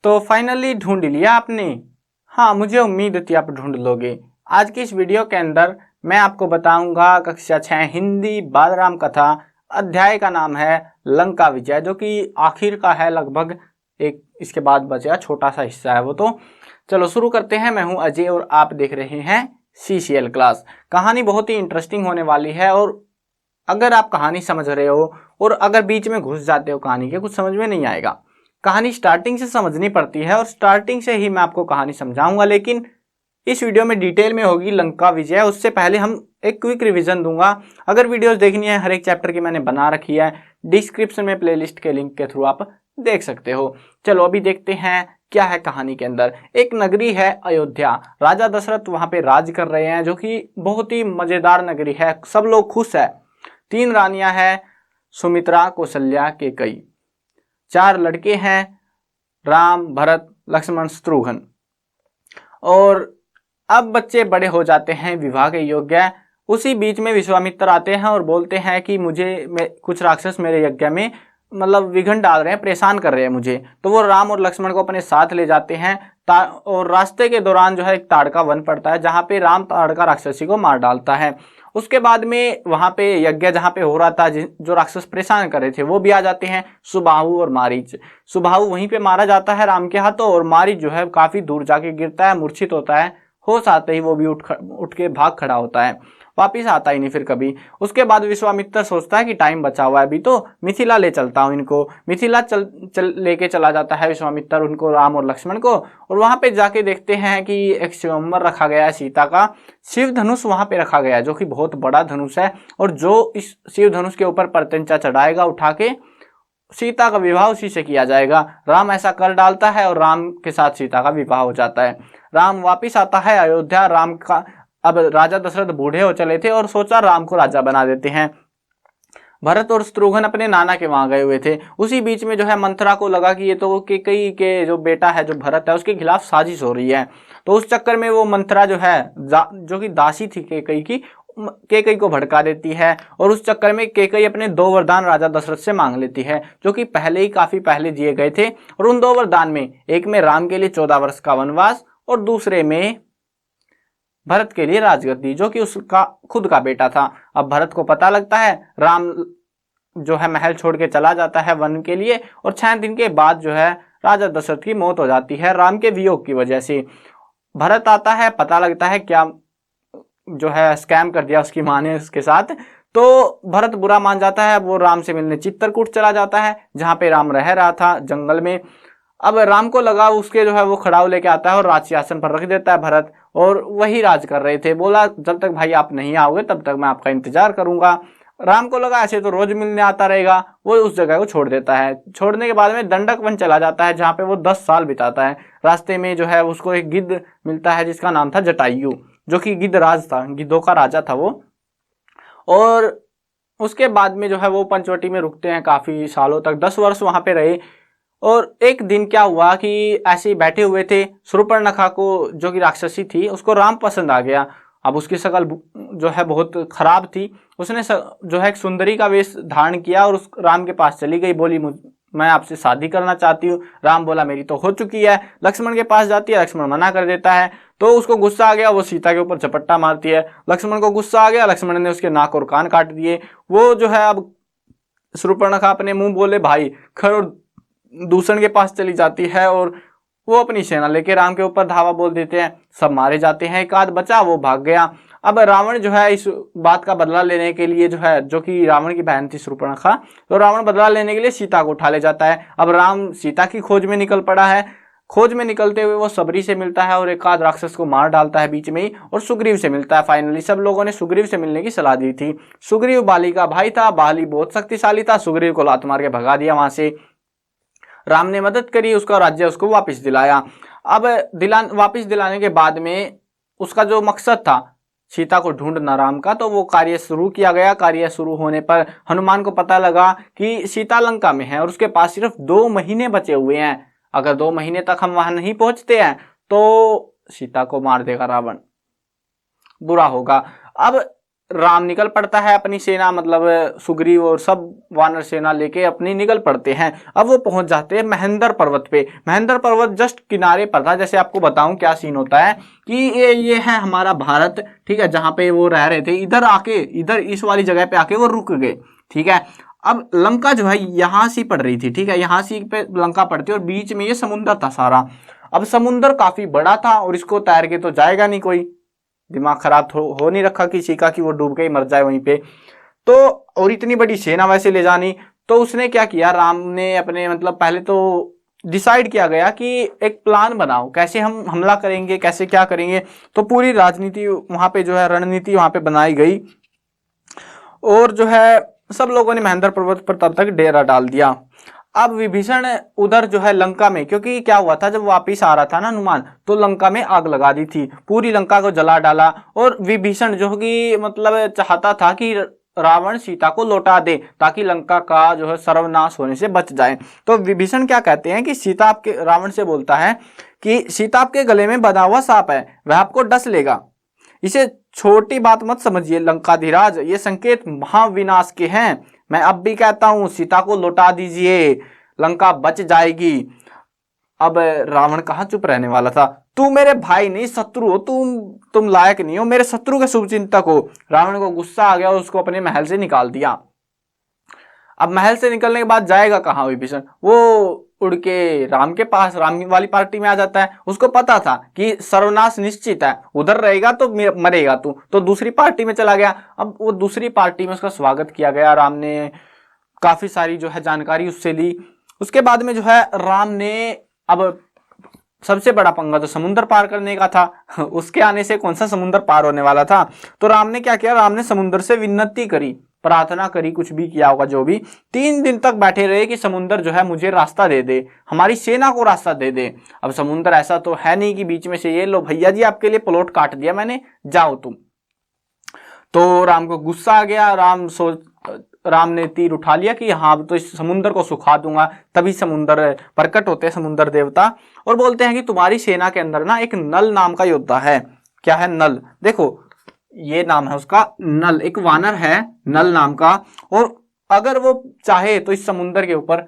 तो फाइनली ढूंढ लिया आपने। हाँ, मुझे उम्मीद थी आप ढूंढ लोगे। आज की इस वीडियो के अंदर मैं आपको बताऊंगा कक्षा 6 हिंदी बाल राम कथा। अध्याय का नाम है लंका विजय, जो कि आखिर का है, लगभग एक इसके बाद बचा छोटा सा हिस्सा है वो। तो चलो शुरू करते हैं। मैं हूं अजय और आप देख रहे हैं CCL क्लास। कहानी बहुत ही इंटरेस्टिंग होने वाली है, और अगर आप कहानी समझ रहे हो और अगर बीच में घुस जाते हो कहानी के, कुछ समझ में नहीं आएगा। कहानी स्टार्टिंग से समझनी पड़ती है और स्टार्टिंग से ही मैं आपको कहानी समझाऊंगा, लेकिन इस वीडियो में डिटेल में होगी लंका विजय। उससे पहले हम एक क्विक रिवीजन दूंगा। अगर वीडियोस देखनी है हर एक चैप्टर की मैंने बना रखी है, डिस्क्रिप्शन में प्लेलिस्ट के लिंक के थ्रू आप देख सकते हो। चलो अभी देखते हैं क्या है कहानी के अंदर। एक नगरी है अयोध्या, राजा दशरथ वहां पे राज कर रहे हैं, जो कि बहुत ही मजेदार नगरी है, सब लोग खुश है। 3 रानियां हैं, सुमित्रा, कौशल्या, कैकेयी। 4 लड़के हैं, राम, भरत, लक्ष्मण, शत्रुघ्न। और अब बच्चे बड़े हो जाते हैं, विवाह के योग्य। उसी बीच में विश्वामित्र आते हैं और बोलते हैं कि कुछ राक्षस मेरे यज्ञ में मतलब विघ्न डाल रहे हैं, परेशान कर रहे हैं मुझे। तो वो राम और लक्ष्मण को अपने साथ ले जाते हैं। और रास्ते के दौरान जो है एक ताड़का वन पड़ता है, जहाँ पे राम ताड़का राक्षसी को मार डालता है। उसके बाद में वहां पे यज्ञ जहाँ पे हो रहा था, जो राक्षस परेशान कर रहे थे वो भी आ जाते हैं, सुबाहु और मारीच। सुबाहु वहीं पे मारा जाता है राम के हाथों, और मारीच जो है काफी दूर जाके गिरता है, मूर्छित होता है। होश आते ही वो भी उठ के भाग खड़ा होता है, वापिस आता ही नहीं फिर कभी। उसके बाद विश्वामित्र सोचता है कि टाइम बचा हुआ है अभी, तो मिथिला ले चलता हूँ इनको। मिथिला लेके चला जाता है विश्वामित्र उनको, राम और लक्ष्मण को। और वहां पे जाके देखते हैं कि एक स्वयंवर रखा गया है सीता का। शिव धनुष वहां पे रखा गया है, जो कि बहुत बड़ा धनुष है, और जो इस शिव धनुष के ऊपर प्रत्यंचा चढ़ाएगा उठा के, सीता का विवाह उसी से किया जाएगा। राम ऐसा कर डालता है और राम के साथ सीता का विवाह हो जाता है। राम वापिस आता है अयोध्या। राम का अब राजा दशरथ बूढ़े हो चले थे और सोचा राम को राजा बना देते हैं। भरत और शत्रुघ्न अपने नाना के वहां गए हुए थे। उसी बीच में जो है मंथरा को लगा कि ये तो कैकेयी के जो बेटा है जो भरत है उसके खिलाफ साजिश हो रही है। तो उस चक्कर में वो मंथरा जो है जो कि दासी थी कैकेयी की, कैकेयी को भड़का देती है। और उस चक्कर में कैकेयी अपने 2 वरदान राजा दशरथ से मांग लेती है, जो कि पहले ही काफी पहले दिए गए थे। और उन 2 वरदान में एक में राम के लिए 14 वर्ष का वनवास, और दूसरे में भरत के लिए राजगद्दी, जो कि उसका खुद का बेटा था। अब भरत को पता लगता है, राम जो है महल छोड़ के चला जाता है वन के लिए, और 6 दिन के बाद जो है राजा दशरथ की मौत हो जाती है राम के वियोग की वजह से। भरत आता है, पता लगता है क्या जो है स्कैम कर दिया उसकी माँ ने उसके साथ। तो भरत बुरा मान जाता है, वो राम से मिलने चित्रकूट चला जाता है, जहाँ पे राम रह रहा था जंगल में। अब राम को लगा उसके जो है वो खड़ाऊ लेके आता है और राज सिंहासन पर रख देता है भरत, और वही राज कर रहे थे। बोला जब तक भाई आप नहीं आओगे तब तक मैं आपका इंतजार करूंगा। राम को लगा ऐसे तो रोज मिलने आता रहेगा, वो उस जगह को छोड़ देता है। छोड़ने के बाद में दंडक वन चला जाता है, जहाँ पे वो 10 साल बिताता है। रास्ते में जो है उसको एक गिद्ध मिलता है जिसका नाम था जटायु, जो कि गिद्ध राज था, गिद्धों का राजा था वो। और उसके बाद में जो है वो पंचवटी में रुकते हैं काफी सालों तक, 10 वर्ष वहां पे रहे। और एक दिन क्या हुआ कि ऐसे ही बैठे हुए थे, शूर्पणखा को, जो कि राक्षसी थी, उसको राम पसंद आ गया। अब उसकी शक्ल जो है बहुत खराब थी। उसने जो है एक सुंदरी का वेश धारण किया और उस राम के पास चली गई, बोली मैं आपसे शादी करना चाहती हूँ। राम बोला मेरी तो हो चुकी है। लक्ष्मण के पास जाती है, लक्ष्मण मना कर देता है। तो उसको गुस्सा आ गया, वो सीता के ऊपर झपट्टा मारती है। लक्ष्मण को गुस्सा आ गया, लक्ष्मण ने उसके नाक और कान काट दिए। वो जो है अब शूर्पणखा अपने मुंह बोले भाई खर दूषण के पास चली जाती है, और वो अपनी सेना लेके राम के ऊपर धावा बोल देते हैं। सब मारे जाते हैं, एक आध बचा वो भाग गया। अब रावण जो है इस बात का बदला लेने के लिए जो है, जो कि रावण की बहन थी शूर्पणखा, तो रावण बदला लेने के लिए सीता को उठा ले जाता है। अब राम सीता की खोज में निकल पड़ा है। खोज में निकलते हुए वो सबरी से मिलता है और एक आध राक्षस को मार डालता है बीच में ही, और सुग्रीव से मिलता है। फाइनली सब लोगों ने सुग्रीव से मिलने की सलाह दी थी। सुग्रीव बाली का भाई था, बाली बहुत शक्तिशाली था, सुग्रीव को लात मार के भगा दिया वहां से। राम ने मदद करी, उसका राज्य उसको वापस दिलाया। अब वापस दिलाने के बाद में उसका जो मकसद था सीता को ढूंढना राम का, तो वो कार्य शुरू किया गया। कार्य शुरू होने पर हनुमान को पता लगा कि सीता लंका में है और उसके पास सिर्फ 2 महीने बचे हुए हैं। अगर 2 महीने तक हम वहां नहीं पहुंचते हैं तो सीता को मार देगा रावण, बुरा होगा। अब राम निकल पड़ता है अपनी सेना, मतलब सुग्रीव और सब वानर सेना लेके अपनी निकल पड़ते हैं। अब वो पहुंच जाते हैं महेंद्र पर्वत पे। महेंद्र पर्वत जस्ट किनारे पर था। जैसे आपको बताऊं क्या सीन होता है कि ये है हमारा भारत, ठीक है, जहां पे वो रह रहे थे। इधर आके, इधर इस वाली जगह पे आके वो रुक गए, ठीक है। अब लंका जो है यहां से पड़ रही थी, ठीक है, यहां से पे लंका पड़ती और बीच में ये समुद्र था सारा। अब समुद्र काफी बड़ा था और इसको तैर के तो जाएगा नहीं कोई, दिमाग खराब हो नहीं रखा किसी का कि वो डूब के ही मर जाए वहीं पे। तो और इतनी बड़ी सेना वैसे ले जानी, तो उसने क्या किया, राम ने अपने मतलब पहले तो डिसाइड किया गया कि एक प्लान बनाओ कैसे हम हमला करेंगे, कैसे क्या करेंगे। तो पूरी राजनीति वहां पे जो है, रणनीति वहां पे बनाई गई और जो है सब लोगों ने महेंद्र पर्वत पर तब तक डेरा डाल दिया। अब विभीषण उधर जो है लंका में, क्योंकि क्या हुआ था जब वापिस आ रहा था ना हनुमान, तो लंका में आग लगा दी थी, पूरी लंका को जला डाला। और विभीषण जो कि मतलब चाहता था कि रावण सीता को लौटा दे ताकि लंका का जो है सर्वनाश होने से बच जाए। तो विभीषण क्या कहते हैं कि सीता आपके, रावण से बोलता है कि सीता आपके गले में बंधा हुआ सांप है, वह आपको डस लेगा, इसे छोटी बात मत समझिए लंकाधिराज, ये संकेत महाविनाश के हैं। मैं अब भी कहता हूं सीता को लौटा दीजिए, लंका बच जाएगी। अब रावण कहाँ चुप रहने वाला था। तू मेरे भाई नहीं, शत्रु हो तुम लायक नहीं हो, मेरे शत्रु के शुभचिंतक हो। रावण को गुस्सा आ गया और उसको अपने महल से निकाल दिया। अब महल से निकलने के बाद जाएगा कहाँ विभीषण, वो उड़ के राम के पास, राम वाली पार्टी में आ जाता है। उसको पता था कि सर्वनाश निश्चित है, उधर रहेगा तो मरेगा तू, तो दूसरी पार्टी में चला गया। अब वो दूसरी पार्टी में उसका स्वागत किया गया, राम ने काफी सारी जो है जानकारी उससे ली। उसके बाद में जो है राम ने, अब सबसे बड़ा पंगा तो समुद्र पार करने का था, उसके आने से कौन सा समुद्र पार होने वाला था। तो राम ने क्या किया, राम ने समुद्र से विनती करी, प्रार्थना करी, कुछ भी किया होगा जो भी। 3 दिन तक बैठे रहे कि समुद्र जो है मुझे रास्ता दे दे, हमारी सेना को रास्ता दे दे। अब समुद्र ऐसा तो है नहीं कि बीच में से ये लो भैया जी आपके लिए प्लॉट काट दिया मैंने, जाओ तुम। तो राम को गुस्सा आ गया। राम ने तीर उठा लिया कि हाँ तो इस समुद्र को सुखा दूंगा। तभी समुद्र प्रकट होते हैं, समुद्र देवता, और बोलते हैं कि तुम्हारी सेना के अंदर ना एक नल नाम का योद्धा है। क्या है? नल। देखो ये नाम है उसका, नल, एक वानर है नल नाम का, और अगर वो चाहे तो इस समुद्र के ऊपर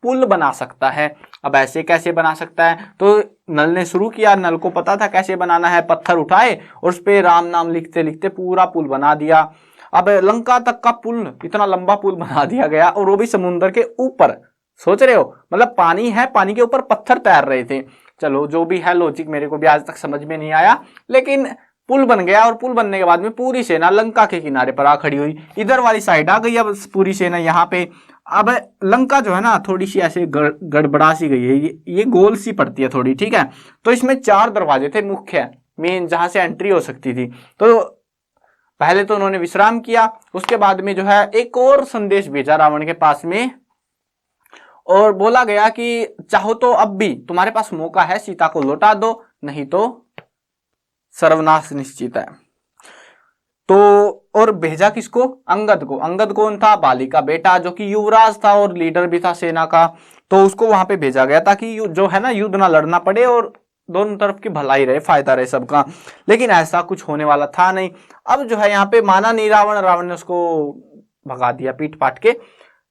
पुल बना सकता है। अब ऐसे कैसे बना सकता है? तो नल ने शुरू किया, नल को पता था कैसे बनाना है। पत्थर उठाए और उस पे राम नाम लिखते लिखते पूरा पुल बना दिया। अब लंका तक का पुल, इतना लंबा पुल बना दिया गया, और वो भी समुद्र के ऊपर। सोच रहे हो, मतलब पानी है, पानी के ऊपर पत्थर तैर रहे थे। चलो जो भी है लॉजिक मेरे को भी आज तक समझ में नहीं आया, लेकिन पुल बन गया। और पुल बनने के बाद में पूरी सेना लंका के किनारे पर आ खड़ी हुई, इधर वाली साइड आ गई अब पूरी सेना यहाँ पे। अब लंका जो है ना थोड़ी सी ऐसे गड़बड़ा सी गई है, ये गोल सी पड़ती है थोड़ी, ठीक है। तो इसमें 4 दरवाजे थे मुख्य, मेन, जहां से एंट्री हो सकती थी। तो पहले तो उन्होंने विश्राम किया, उसके बाद में जो है एक और संदेश भेजा रावण के पास में, और बोला गया कि चाहो तो अब भी तुम्हारे पास मौका है, सीता को लौटा दो, नहीं तो सर्वनाश निश्चित है। तो और भेजा किसको? अंगद को। अंगद कौन था? बाली का बेटा, जो कि युवराज था और लीडर भी था सेना का। तो उसको वहां पे भेजा गया ताकि जो है ना युद्ध ना लड़ना पड़े और दोनों तरफ की भलाई रहे, फायदा रहे सबका। लेकिन ऐसा कुछ होने वाला था नहीं। अब जो है यहाँ पे माना नहीं रावण, रावण ने उसको भगा दिया पीट पाट के।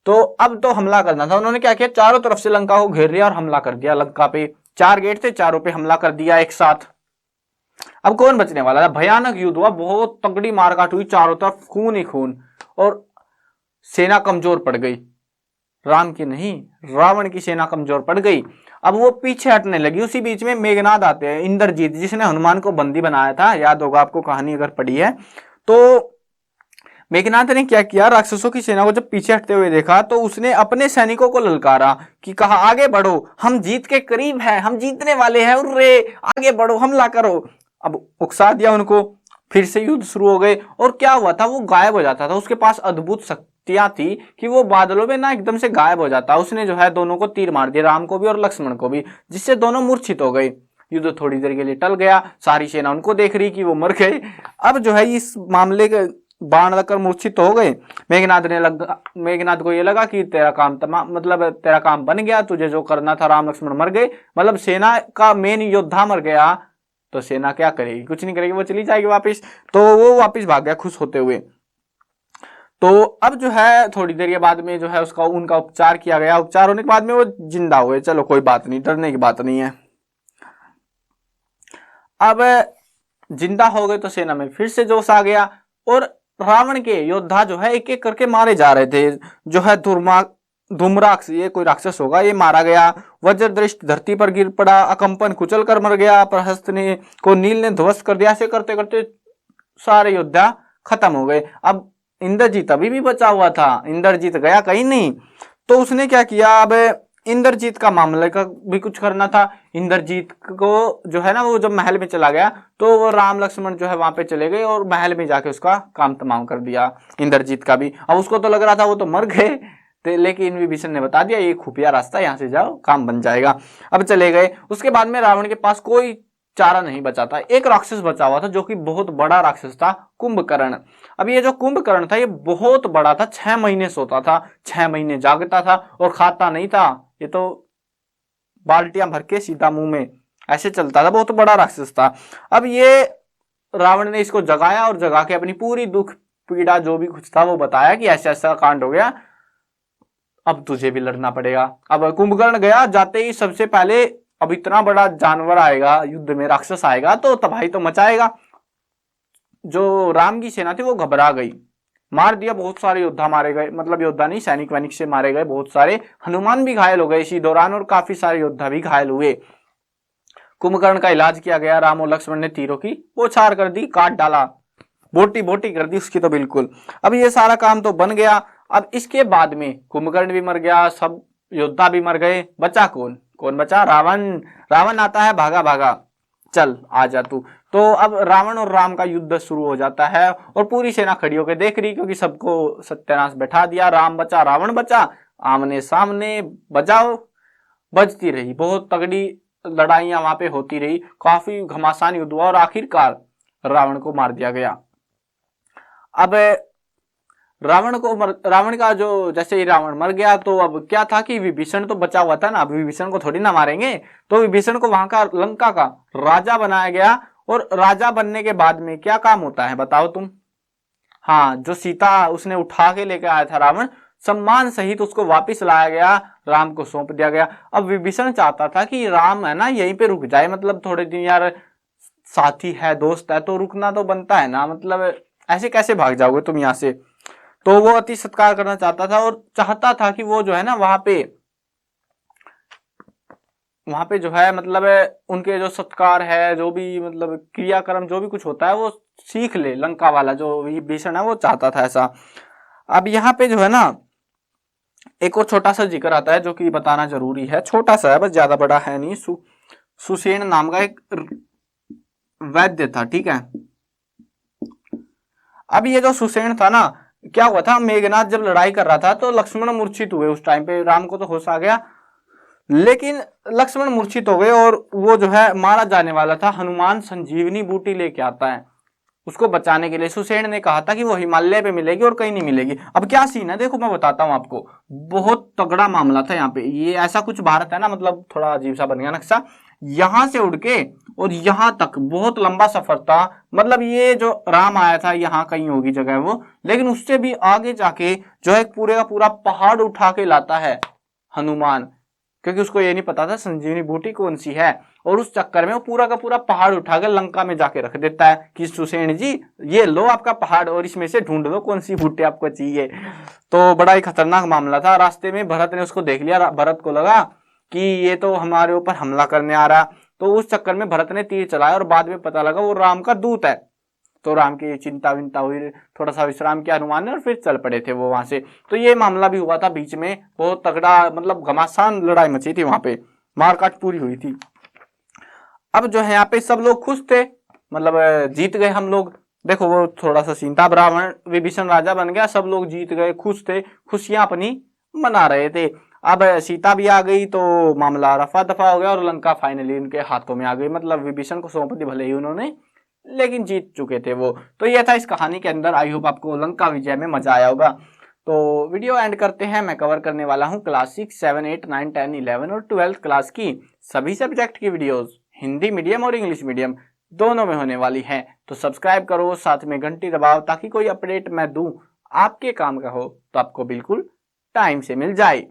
तो अब तो हमला करना था। उन्होंने क्या किया, चारों तरफ से लंका को घेर लिया और हमला कर दिया। लंका पे 4 गेट थे, चारों पे हमला कर दिया एक साथ। अब कौन बचने वाला था? भयानक युद्ध हुआ, बहुत तगड़ी मारकाट हुई, चारों तरफ खून ही खून, और सेना कमजोर पड़ गई। राम की नहीं, रावण की सेना कमजोर पड़ गई। अब वो पीछे हटने लगी। उसी बीच में मेघनाद आते हैं, इंद्रजीत, जिसने हनुमान को बंदी बनाया था, याद होगा आपको कहानी अगर पढ़ी है तो। मेघनाद ने क्या किया, राक्षसों की सेना को जब पीछे हटते हुए देखा तो उसने अपने सैनिकों को ललकारा कि कहा आगे बढ़ो, हम जीत के करीब हैं, हम जीतने वाले हैं, उर्रे आगे बढ़ो, हमला करो। अब उकसा दिया उनको, फिर से युद्ध शुरू हो गए। और क्या हुआ था, वो गायब हो जाता था। उसके पास अद्भुत शक्तियां थी कि वो बादलों में ना एकदम से गायब हो जाता। उसने जो है दोनों को तीर मार दिया, राम को भी और लक्ष्मण को भी, जिससे दोनों मूर्छित हो गए। युद्ध थोड़ी देर के लिए टल गया, सारी सेना उनको देख रही कि वो मर गए। अब जो है इस मामले के बाण लगकर मूर्छित हो गए। मेघनाद को ये लगा कि तेरा काम मतलब तेरा काम बन गया, तुझे जो करना था, राम लक्ष्मण मर गए, मतलब सेना का मेन योद्धा मर गया, तो सेना क्या करेगी, कुछ नहीं करेगी, वो चली जाएगी वापस। तो वो वापस भाग गया खुश होते हुए। तो अब जो है थोड़ी देर के बाद में जो है उसका उनका उपचार किया गया। उपचार होने के बाद में वो जिंदा हुए। चलो कोई बात नहीं, डरने की बात नहीं है। अब जिंदा हो गए तो सेना में फिर से जोश आ गया और रावण के योद्धा जो है एक एक करके मारे जा रहे थे। जो है धूम्राक्ष, ये कोई राक्षस होगा, ये मारा गया। वज्रदृष्ट धरती पर गिर पड़ा, अकंपन कुचल कर मर गया, प्रहस्त ने को नील ने ध्वस्त कर दिया। ऐसे करते करते सारे योद्धा खत्म हो गए। अब इंद्रजीत अभी भी बचा हुआ था, इंद्रजीत गया कहीं नहीं। तो उसने क्या किया, अब इंद्रजीत का मामले का भी कुछ करना था। इंद्रजीत को जो है ना, वो जब महल में चला गया तो वो राम लक्ष्मण जो है वहां पे चले गए और महल में जाके उसका काम तमाम कर दिया, इंद्रजीत का भी। अब उसको तो लग रहा था वो तो मर गए, लेकिन विभीषण ने बता दिया ये खुफिया रास्ता, यहाँ से जाओ काम बन जाएगा। अब चले गए। उसके बाद में रावण के पास कोई चारा नहीं बचा था। एक राक्षस बचा हुआ था जो कि बहुत बड़ा राक्षस था, कुंभकर्ण। अब ये जो कुंभकर्ण था ये बहुत बड़ा था, 6 महीने सोता था, 6 महीने जागता था और खाता नहीं था। ये तो बाल्टियां भर के सीधा मुंह में ऐसे चलता था, बहुत बड़ा राक्षस था। अब ये रावण ने इसको जगाया और जगा के अपनी पूरी दुख पीड़ा जो भी कुछ था वो बताया कि ऐसा ऐसा कांड हो गया, अब तुझे भी लड़ना पड़ेगा। अब कुंभकर्ण गया, जाते ही सबसे पहले अब इतना बड़ा जानवर आएगा युद्ध में, राक्षस आएगा तो तबाही तो मचाएगा। जो राम की सेना थी वो घबरा गई, मार दिया, बहुत सारे योद्धा मारे गए, मतलब योद्धा नहीं सैनिक वैनिक से मारे गए बहुत सारे। हनुमान भी घायल हो गए इसी दौरान और काफी सारे योद्धा भी घायल हुए। कुंभकर्ण का इलाज किया गया, राम और लक्ष्मण ने तीरों की बौछार कर दी, काट डाला, बोटी बोटी कर दी उसकी तो बिल्कुल। अब ये सारा काम तो बन गया। अब इसके बाद में कुंभकर्ण भी मर गया, सब योद्धा भी मर गए, बचा कौन, कौन बचा, रावण। रावण आता है भागा भागा, चल आ जा तू। तो अब रावण और राम का युद्ध शुरू हो जाता है और पूरी सेना खड़ी होकर देख रही, क्योंकि सबको सत्यानाश बैठा दिया, राम बचा रावण बचा, आमने सामने बजाओ बजती रही, बहुत तगड़ी लड़ाइयां वहां पे होती रही, काफी घमासान युद्ध हुआ और आखिरकार रावण को मार दिया गया। अब रावण का जो जैसे ही रावण मर गया तो अब क्या था कि विभीषण तो बचा हुआ था ना, अब विभीषण को थोड़ी ना मारेंगे, तो विभीषण को वहां का लंका का राजा बनाया गया। और राजा बनने के बाद में क्या काम होता है बताओ तुम। हाँ, जो सीता उसने उठा के लेकर आया था रावण, सम्मान सहित उसको वापस लाया गया, राम को सौंप दिया गया। अब विभीषण चाहता था कि राम है ना यहीं पे रुक जाए, मतलब थोड़े दिन यार, साथी है दोस्त है तो रुकना तो बनता है ना, मतलब ऐसे कैसे भाग जाओगे तुम यहाँ से। तो वो अति सत्कार करना चाहता था और चाहता था कि वो जो है ना वहां पे जो है मतलब उनके जो सत्कार है, जो भी मतलब क्रियाक्रम जो भी कुछ होता है वो सीख ले, लंका वाला जो विभीषण है वो चाहता था ऐसा। अब यहाँ पे जो है ना एक और छोटा सा जिक्र आता है जो कि बताना जरूरी है, छोटा सा है बस, ज्यादा बड़ा है नहीं। सुसेन नाम का एक वैद्य था, ठीक है। अब ये जो सुसेन था ना, क्या हुआ था, मेघनाथ जब लड़ाई कर रहा था तो लक्ष्मण मूर्छित हुए। उस टाइम पे राम को तो होश आ गया, लेकिन लक्ष्मण मूर्छित हो गए और वो जो है मारा जाने वाला था। हनुमान संजीवनी बूटी लेके आता है उसको बचाने के लिए। सुसेन ने कहा था कि वो हिमालय पे मिलेगी और कहीं नहीं मिलेगी। अब क्या सीन है देखो, मैं बताता हूँ आपको, बहुत तगड़ा मामला था यहाँ पे। ये ऐसा कुछ भारत है ना, मतलब थोड़ा अजीब सा बन गया नक्शा, यहां से उड़ के और यहां तक बहुत लंबा सफर था। मतलब ये जो राम आया था यहाँ कहीं होगी जगह वो, लेकिन उससे भी आगे जाके जो है पूरे का पूरा पहाड़ उठा के लाता है हनुमान, क्योंकि उसको ये नहीं पता था संजीवनी बूटी कौन सी है। और उस चक्कर में वो पूरा का पूरा पहाड़ उठाकर लंका में जाके रख देता है कि सुसेन जी ये लो आपका पहाड़ और इसमें से ढूंढ लो कौन सी बूटी आपको चाहिए। तो बड़ा ही खतरनाक मामला था। रास्ते में भरत ने उसको देख लिया, भरत को लगा कि ये तो हमारे ऊपर हमला करने आ रहा, तो उस चक्कर में भरत ने तीर चलाया और बाद में पता लगा वो राम का दूत है। तो राम की चिंता विंता हुई, थोड़ा सा विश्राम किया हनुमान ने और फिर चल पड़े थे वो वहां से। तो ये मामला भी हुआ था बीच में, बहुत तगड़ा, मतलब घमासान लड़ाई मची थी वहां पे, मारकाट पूरी हुई थी। अब जो है यहाँ पे सब लोग खुश थे, मतलब जीत गए हम लोग। देखो वो थोड़ा सा सीन था, ब्राह्मण विभीषण राजा बन गया, सब लोग जीत गए, खुश थे, खुशियां अपनी मना रहे थे। अब सीता भी आ गई तो मामला रफा दफा हो गया और लंका फाइनली उनके हाथों में आ गई। मतलब विभीषण को सौंप दी भले ही उन्होंने, लेकिन जीत चुके थे वो। तो यह था इस कहानी के अंदर। आई होप आपको लंका विजय में मजा आया होगा। तो वीडियो एंड करते हैं। मैं कवर करने वाला हूँ क्लास 6, 7, 8, 9, 10, 11 और 12th क्लास की सभी सब्जेक्ट की वीडियोस, हिंदी मीडियम और इंग्लिश मीडियम। दोनों में होने वाली है। तो सब्सक्राइब करो, साथ में घंटी दबाओ ताकि कोई अपडेट मैं दूं आपके काम का हो तो आपको बिल्कुल टाइम से मिल जाए।